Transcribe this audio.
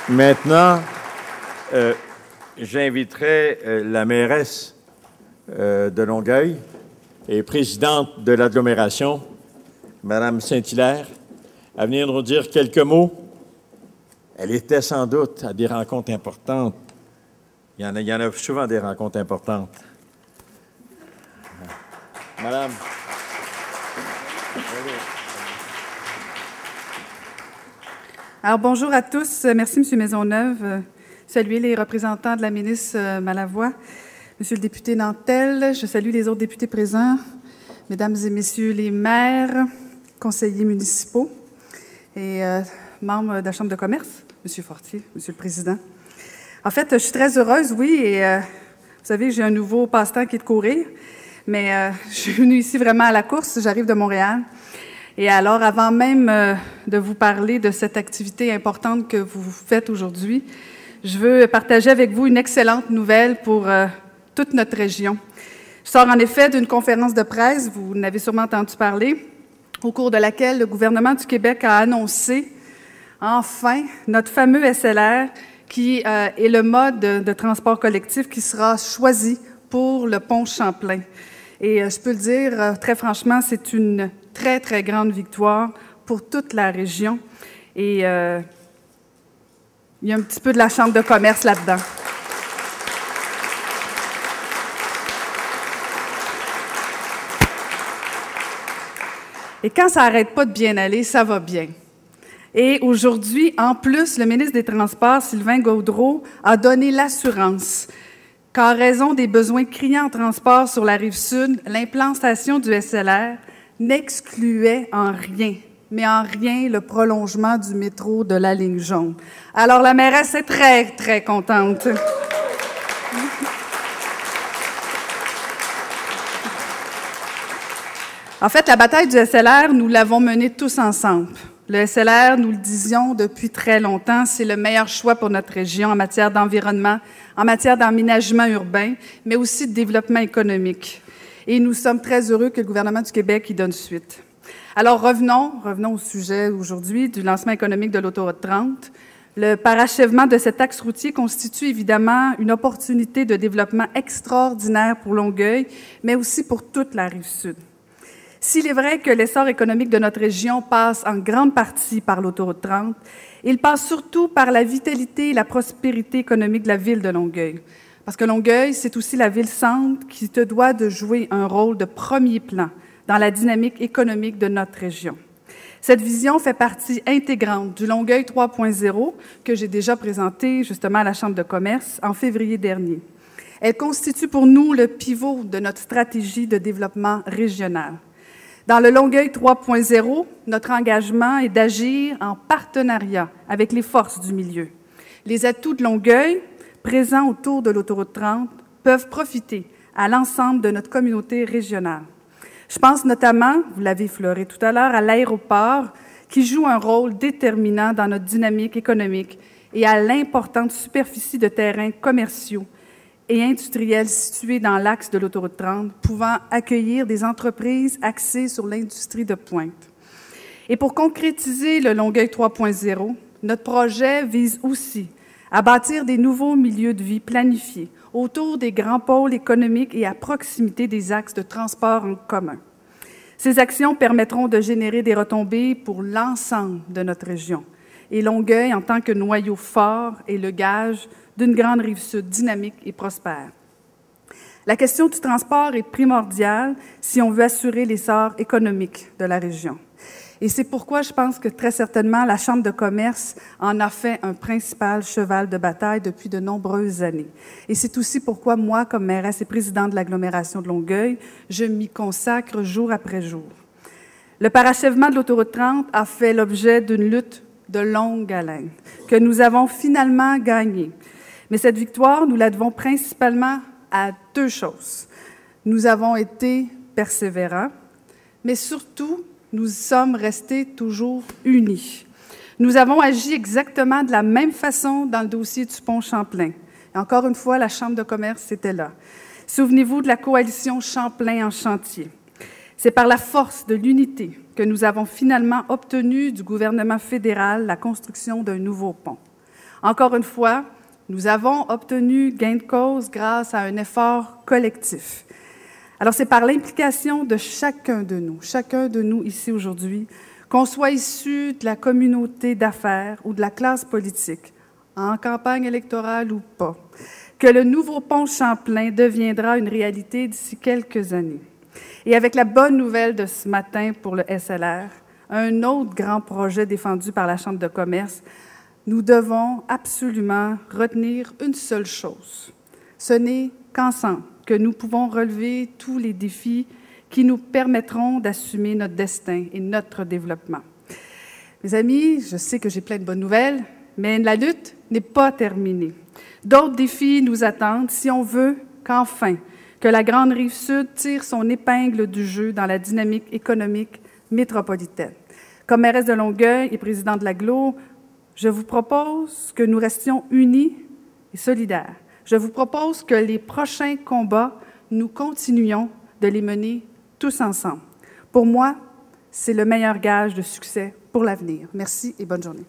Maintenant, j'inviterai la mairesse de Longueuil et présidente de l'agglomération, Mme Saint-Hilaire, à venir nous dire quelques mots. Elle était sans doute à des rencontres importantes. Il y en a souvent des rencontres importantes. Madame. Alors, bonjour à tous. Merci, M. Maisonneuve. Saluer les représentants de la ministre Malavoie, M. le député Nantel. Je salue les autres députés présents, Mesdames et Messieurs les maires, conseillers municipaux et membres de la Chambre de commerce, M. Fortier, M. le Président. En fait, je suis très heureuse, oui, et vous savez, j'ai un nouveau passe-temps qui est de courir, mais je suis venue ici vraiment à la course. J'arrive de Montréal. Et alors, avant même de vous parler de cette activité importante que vous faites aujourd'hui, je veux partager avec vous une excellente nouvelle pour toute notre région. Je sors en effet d'une conférence de presse, vous en avez sûrement entendu parler, au cours de laquelle le gouvernement du Québec a annoncé, enfin, notre fameux SLR, qui est le mode de transport collectif qui sera choisi pour le pont Champlain. Et je peux le dire, très franchement, c'est une très, très grande victoire pour toute la région. Et il y a un petit peu de la Chambre de commerce là-dedans. Et quand ça n'arrête pas de bien aller, ça va bien. Et aujourd'hui, en plus, le ministre des Transports, Sylvain Gaudreault, a donné l'assurance qu'en raison des besoins criants en transport sur la Rive-Sud, l'implantation du SLR n'excluait en rien, mais en rien, le prolongement du métro de la ligne jaune. Alors, la mairesse est très, très contente. En fait, la bataille du SLR, nous l'avons menée tous ensemble. Le SLR, nous le disions depuis très longtemps, c'est le meilleur choix pour notre région en matière d'environnement, en matière d'aménagement urbain, mais aussi de développement économique. Et nous sommes très heureux que le gouvernement du Québec y donne suite. Alors, revenons au sujet aujourd'hui du lancement économique de l'autoroute 30. Le parachèvement de cet axe routier constitue évidemment une opportunité de développement extraordinaire pour Longueuil, mais aussi pour toute la Rive-Sud. S'il est vrai que l'essor économique de notre région passe en grande partie par l'autoroute 30, il passe surtout par la vitalité et la prospérité économique de la ville de Longueuil. Parce que Longueuil, c'est aussi la ville-centre qui te doit de jouer un rôle de premier plan dans la dynamique économique de notre région. Cette vision fait partie intégrante du Longueuil 3.0 que j'ai déjà présenté justement à la Chambre de commerce en février dernier. Elle constitue pour nous le pivot de notre stratégie de développement régional. Dans le Longueuil 3.0, notre engagement est d'agir en partenariat avec les forces du milieu. Les atouts de Longueuil, présents autour de l'autoroute 30, peuvent profiter à l'ensemble de notre communauté régionale. Je pense notamment, vous l'avez effleuré tout à l'heure, à l'aéroport, qui joue un rôle déterminant dans notre dynamique économique et à l'importante superficie de terrains commerciaux et industriels situés dans l'axe de l'autoroute 30, pouvant accueillir des entreprises axées sur l'industrie de pointe. Et pour concrétiser le Longueuil 3.0, notre projet vise aussi à bâtir des nouveaux milieux de vie planifiés autour des grands pôles économiques et à proximité des axes de transport en commun. Ces actions permettront de générer des retombées pour l'ensemble de notre région. Et Longueuil, en tant que noyau fort, est le gage d'une grande Rive-Sud dynamique et prospère. La question du transport est primordiale si on veut assurer l'essor économique de la région. Et c'est pourquoi je pense que très certainement la Chambre de commerce en a fait un principal cheval de bataille depuis de nombreuses années. Et c'est aussi pourquoi moi, comme mairesse et présidente de l'agglomération de Longueuil, je m'y consacre jour après jour. Le parachèvement de l'autoroute 30 a fait l'objet d'une lutte de longue haleine que nous avons finalement gagnée. Mais cette victoire, nous la devons principalement à deux choses. Nous avons été persévérants, mais surtout, nous sommes restés toujours unis. Nous avons agi exactement de la même façon dans le dossier du pont Champlain. Et encore une fois, la Chambre de commerce était là. Souvenez-vous de la coalition Champlain en chantier. C'est par la force de l'unité que nous avons finalement obtenu du gouvernement fédéral la construction d'un nouveau pont. Encore une fois, nous avons obtenu gain de cause grâce à un effort collectif. Alors, c'est par l'implication de chacun de nous ici aujourd'hui, qu'on soit issu de la communauté d'affaires ou de la classe politique, en campagne électorale ou pas, que le nouveau pont Champlain deviendra une réalité d'ici quelques années. Et avec la bonne nouvelle de ce matin pour le SLR, un autre grand projet défendu par la Chambre de commerce, nous devons absolument retenir une seule chose. Ce n'est qu'ensemble que nous pouvons relever tous les défis qui nous permettront d'assumer notre destin et notre développement. Mes amis, je sais que j'ai plein de bonnes nouvelles, mais la lutte n'est pas terminée. D'autres défis nous attendent si on veut qu'enfin, que la Grande Rive-Sud tire son épingle du jeu dans la dynamique économique métropolitaine. Comme mairesse de Longueuil et présidente de l'Agglo, je vous propose que nous restions unis et solidaires. Je vous propose que les prochains combats, nous continuions de les mener tous ensemble. Pour moi, c'est le meilleur gage de succès pour l'avenir. Merci et bonne journée.